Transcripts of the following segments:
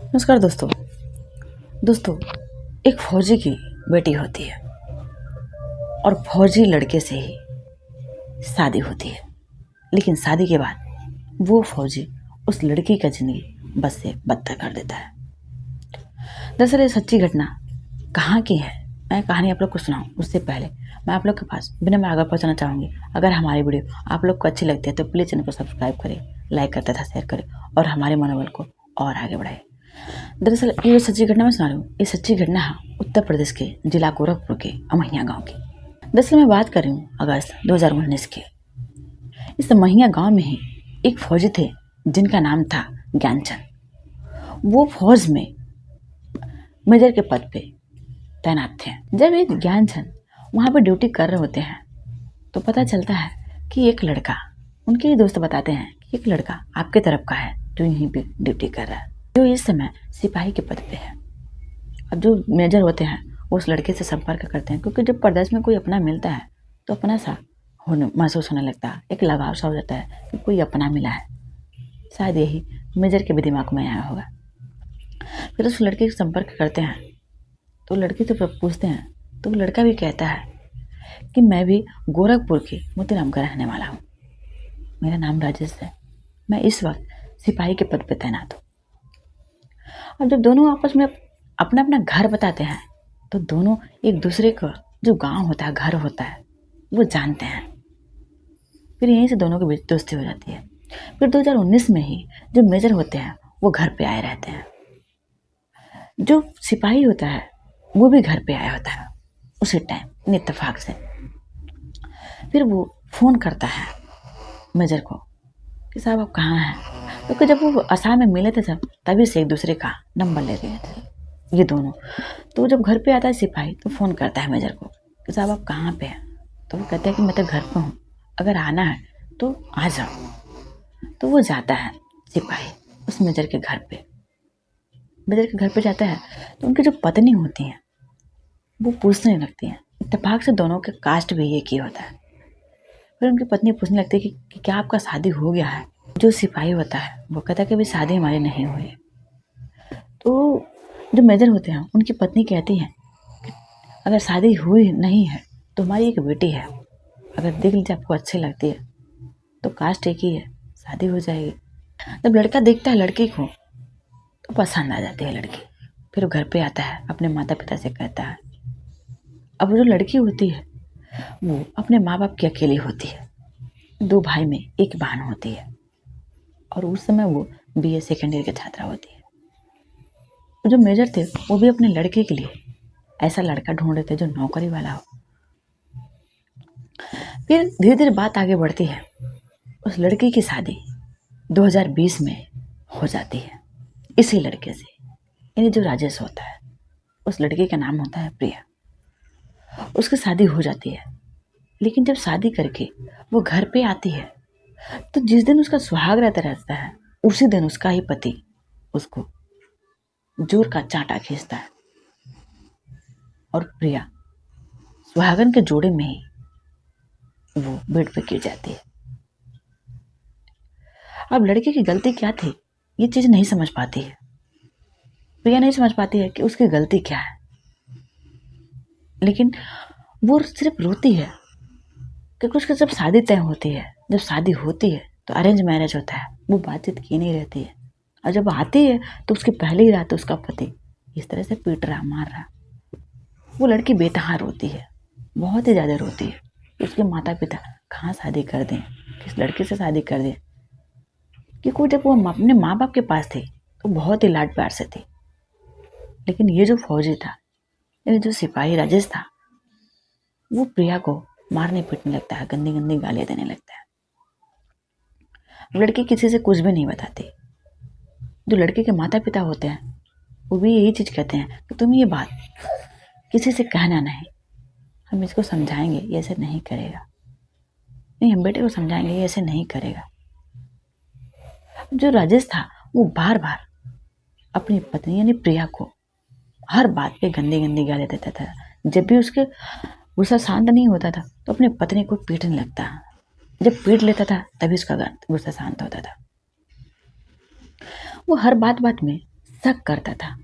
नमस्कार दोस्तों। एक फौजी की बेटी होती है और फौजी लड़के से ही शादी होती है। लेकिन शादी के बाद वो फौजी उस लड़की का जिंदगी बस से बदतर कर देता है। दरअसल ये सच्ची घटना कहाँ की है, मैं कहानी आप लोग को सुनाऊं उससे पहले मैं आप लोग के पास बिना मैं आगे पहुँचाना चाहूँगी। अगर हमारी वीडियो आप लोग को अच्छी लगती है तो प्लीज़ चैनल को सब्सक्राइब करें, लाइक करते था शेयर करें और हमारे मनोबल को और आगे बढ़ाएं। दरअसल ये जो सच्ची घटना मैं सुना रही हूँ, ये सच्ची घटना है उत्तर प्रदेश के जिला गोरखपुर के अमहिया गांव की। दरअसल मैं बात कर रही हूँ अगस्त 2019 की। इस अमहिया गांव में ही एक फौजी थे जिनका नाम था ज्ञानचंद। वो फौज में मेजर के पद पे तैनात थे। जब ये ज्ञानचंद वहाँ पे ड्यूटी कर रहे होते हैं तो पता चलता है कि एक लड़का, उनके ही दोस्त बताते हैं कि एक लड़का आपके तरफ का है जो यहीं पे ड्यूटी कर रहा है, जो इस समय सिपाही के पद पे है। अब जो मेजर होते हैं वो उस लड़के से संपर्क करते हैं, क्योंकि जब प्रदेश में कोई अपना मिलता है तो अपना सा होने महसूस होने लगता है, एक लगाव सा हो जाता है कि कोई अपना मिला है। शायद यही मेजर के भी दिमाग में आया होगा। फिर उस लड़के से संपर्क करते हैं तो लड़के से पूछते हैं तो लड़का भी कहता है कि मैं भी गोरखपुर के मोतीराम का रहने वाला हूँ, मेरा नाम राजेश है, मैं इस वक्त सिपाही के पद पे तैनात हूँ। अब जब दोनों आपस में अपना अपना घर बताते हैं तो दोनों एक दूसरे का जो गांव होता है, घर होता है, वो जानते हैं। फिर यहीं से दोनों के बीच दोस्ती हो जाती है। फिर 2019 में ही जो मेजर होते हैं वो घर पे आए रहते हैं, जो सिपाही होता है वो भी घर पे आया होता है उसी टाइम इत्तेफाक से। फिर वो फ़ोन करता है मेजर को कि साहब आप कहाँ हैं, क्योंकि जब वो असम में मिले थे तभी से एक दूसरे का नंबर ले गए थे ये दोनों। तो जब घर पे आता है सिपाही तो फ़ोन करता है मेजर को कि साहब आप कहाँ पे हैं। तो वो कहते हैं कि मैं तो घर पे हूँ, अगर आना है तो आ जाओ। तो वो जाता है सिपाही उस मेजर के घर पे। मेजर के घर पे जाता है तो उनकी जो पत्नी होती हैं वो पूछने लगती हैं, इत्तेफाक से दोनों के कास्ट भी एक ही होता है। फिर उनकी पत्नी पूछने लगती है कि क्या आपका शादी हो गया है। जो सिपाही होता है वो कहता है कि अभी शादी हमारी नहीं हुई। तो जो मेजर होते हैं उनकी पत्नी कहती है अगर शादी हुई नहीं है तो हमारी एक बेटी है, अगर देख लीजिए आपको अच्छी लगती है तो कास्ट एक ही है, शादी हो जाएगी। जब लड़का देखता है लड़की को तो पसंद आ जाती है लड़की। फिर वो घर पे आता है, अपने माता पिता से कहता है। अब जो लड़की होती है वो अपने माँ बाप की अकेली होती है, 2 भाई में 1 बहन होती है और उस समय वो BA सेकेंड ईयर की छात्रा होती है। तो जो मेजर थे वो भी अपने लड़के के लिए ऐसा लड़का ढूंढ रहे थे जो नौकरी वाला हो। फिर धीरे धीरे बात आगे बढ़ती है। उस लड़की की शादी 2020 में हो जाती है इसी लड़के से, यानी जो राजेश होता है, उस लड़के का नाम होता है प्रिया। उसकी शादी हो जाती है। लेकिन जब शादी करके वो घर पे आती है तो जिस दिन उसका सुहाग रहता है उसी दिन उसका ही पति उसको जोर का चांटा खींचता है और प्रिया सुहागन के जोड़े में ही वो बेड पे गिर जाती है। अब लड़के की गलती क्या थी ये चीज नहीं समझ पाती है, प्रिया नहीं समझ पाती है कि उसकी गलती क्या है। लेकिन वो सिर्फ रोती है क्योंकि उसकी जब शादी तय होती है, जब शादी होती है तो अरेंज मैरिज होता है, वो बातचीत की नहीं रहती है। और जब आती है तो उसकी पहली ही रात उसका पति इस तरह से पीट रहा, मार रहा। वो लड़की बेतहा रोती है, बहुत ही ज़्यादा रोती है। उसके माता पिता कहाँ शादी कर दें, किस लड़के से शादी कर दें, क्योंकि जब वो अपने माँ बाप के पास थी तो बहुत ही लाड प्यार से थी। लेकिन ये जो फौजी था, यानी जो सिपाही राजेश था, वो प्रिया को मारने पीटने लगता है, गंदी गंदी गालियाँ देने लगता है। लड़की किसी से कुछ भी नहीं बताती। जो लड़के के माता पिता होते हैं वो भी यही चीज़ कहते हैं कि तुम ये बात किसी से कहना नहीं, हम इसको समझाएंगे ये ऐसे नहीं करेगा, नहीं हम बेटे को समझाएंगे ये ऐसे नहीं करेगा। जो राजेश था वो बार बार अपनी पत्नी यानी प्रिया को हर बात पे गंदी गंदी गालियाँ देता था। जब भी उसके गुस्सा शांत नहीं होता था तो अपनी पत्नी को पीटने लगता। जब पीट लेता था तभी उसका गुस्सा शांत होता था। वो हर बात बात में शक करता था,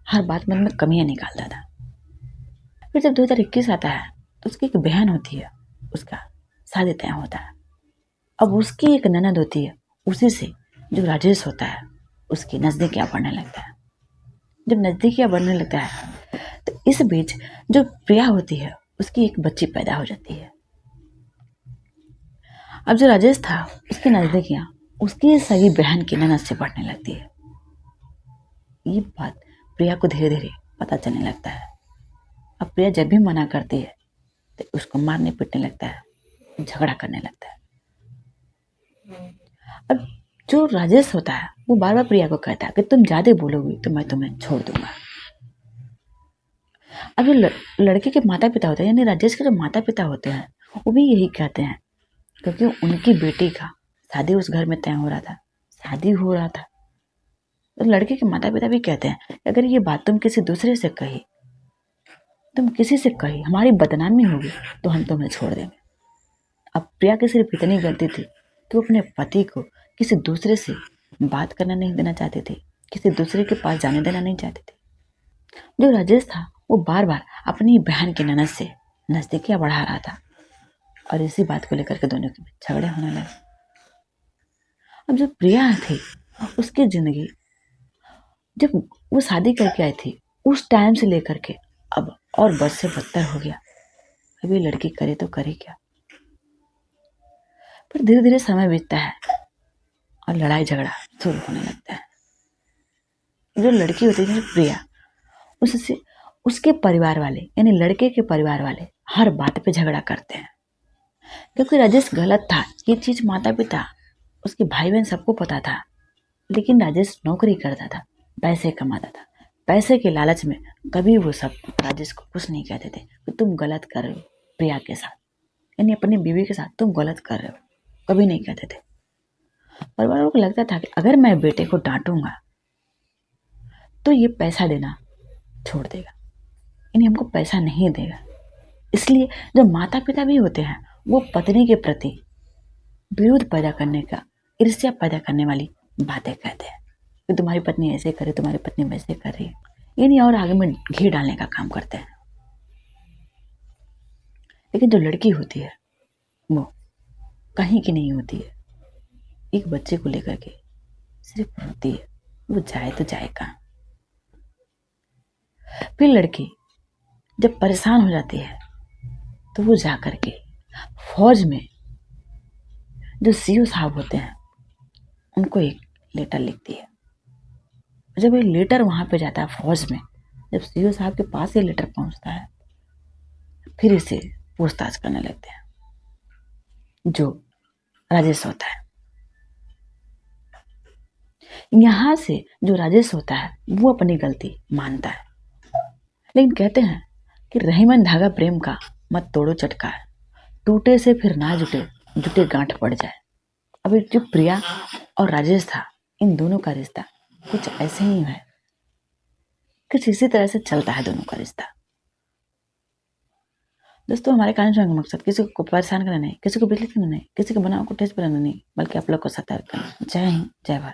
हर बात मन में कमियां निकालता था। फिर जब 2021 आता है तो उसकी एक बहन होती है, उसका शादी तय होता है। अब उसकी एक ननद होती है, उसी से जो राजेश होता है उसकी नज़दीकियां बढ़ने लगता है। जब नज़दीकियां बढ़ने लगता है तो इस बीच जो प्रिया होती है उसकी एक बच्ची पैदा हो जाती है। अब जो राजेश था उसकी नज़दीकियां उसकी सगी बहन की ननद से बढ़ने लगती है। ये बात प्रिया को धीरे धीरे पता चलने लगता है। अब प्रिया जब भी मना करती है तो उसको मारने पीटने लगता है, झगड़ा करने लगता है। अब जो राजेश होता है वो बार बार प्रिया को कहता है कि तुम ज्यादा बोलोगी तो मैं तुम्हें छोड़ दूंगा। अब जो लड़के के माता पिता होते हैं, यानी राजेश के जो माता पिता होते हैं, वो भी यही कहते हैं, क्योंकि उनकी बेटी का शादी उस घर में तय हो रहा था, शादी हो रहा था। तो लड़के के माता पिता भी कहते हैं अगर ये बात तुम किसी दूसरे से कही, तुम किसी से कही, हमारी बदनामी होगी तो हम तुम्हें छोड़ देंगे। अब प्रिया की सिर्फ इतनी गलती थी कि वो अपने पति को किसी दूसरे से बात करना नहीं देना चाहती थी, किसी दूसरे के पास जाने देना नहीं चाहती थी। जो राजेश था वो बार बार अपनी बहन की ननद से नजदीकियां बढ़ा रहा था और इसी बात को लेकर के दोनों के बीच झगड़े होने लगे। अब जो प्रिया थी उसकी जिंदगी जब वो शादी करके आई थी उस टाइम से लेकर के अब और बद से बदतर हो गया। अभी लड़की करे तो करे क्या। पर धीरे धीरे समय बीतता है और लड़ाई झगड़ा शुरू होने लगता है। जो लड़की होती है प्रिया, उससे उसके परिवार वाले यानी लड़के के परिवार वाले हर बात पे झगड़ा करते हैं, क्योंकि राजेश गलत था। ये चीज माता पिता उसके भाई बहन सबको पता था, लेकिन राजेश नौकरी करता था, पैसे कमाता था। पैसे के लालच में कभी वो सब राजेश को कुछ नहीं कहते थे कि तुम गलत कर रहे हो प्रिया के साथ, यानी अपनी बीवी के साथ तुम गलत कर रहे हो, कभी नहीं कहते थे। परिवार वालों को लगता था कि अगर मैं बेटे को डांटूंगा तो ये पैसा देना छोड़ देगा, यानी हमको पैसा नहीं देगा। इसलिए जो माता पिता भी होते हैं वो पत्नी के प्रति विरोध पैदा करने का, ईर्ष्या पैदा करने वाली बातें कहते हैं कि तुम्हारी पत्नी ऐसे करे, तुम्हारी पत्नी वैसे कर रही है, यानी और आगे में घी डालने का काम करते हैं। लेकिन जो लड़की होती है वो कहीं की नहीं होती है, एक बच्चे को लेकर के सिर्फ रोती है, वो जाए तो जाए कहाँ। फिर लड़की जब परेशान हो जाती है तो वो जा करके फौज में जो सीओ साहब होते हैं उनको एक लेटर लिखती है। जब ये लेटर वहां पे जाता है फौज में, जब सीओ साहब के पास ये लेटर पहुंचता है, फिर इसे पूछताछ करने लगते हैं जो राजेश होता है। यहां से जो राजेश होता है वो अपनी गलती मानता है, लेकिन कहते हैं कि रहीमन धागा प्रेम का मत तोड़ो चटका, टूटे से फिर ना जुटे, जुटे गांठ पड़ जाए। अभी जो प्रिया और राजेश था, इन दोनों का रिश्ता कुछ ऐसे ही है, कुछ इसी तरह से चलता है दोनों का रिश्ता। दोस्तों, हमारे कहानी सुनने का मकसद किसी को परेशान करना नहीं, किसी को विचलित करना नहीं, किसी के बनाव को ठेस पहुंचाना नहीं, बल्कि आप लोग को सतर्क करना। जय हिंद, जय भारत।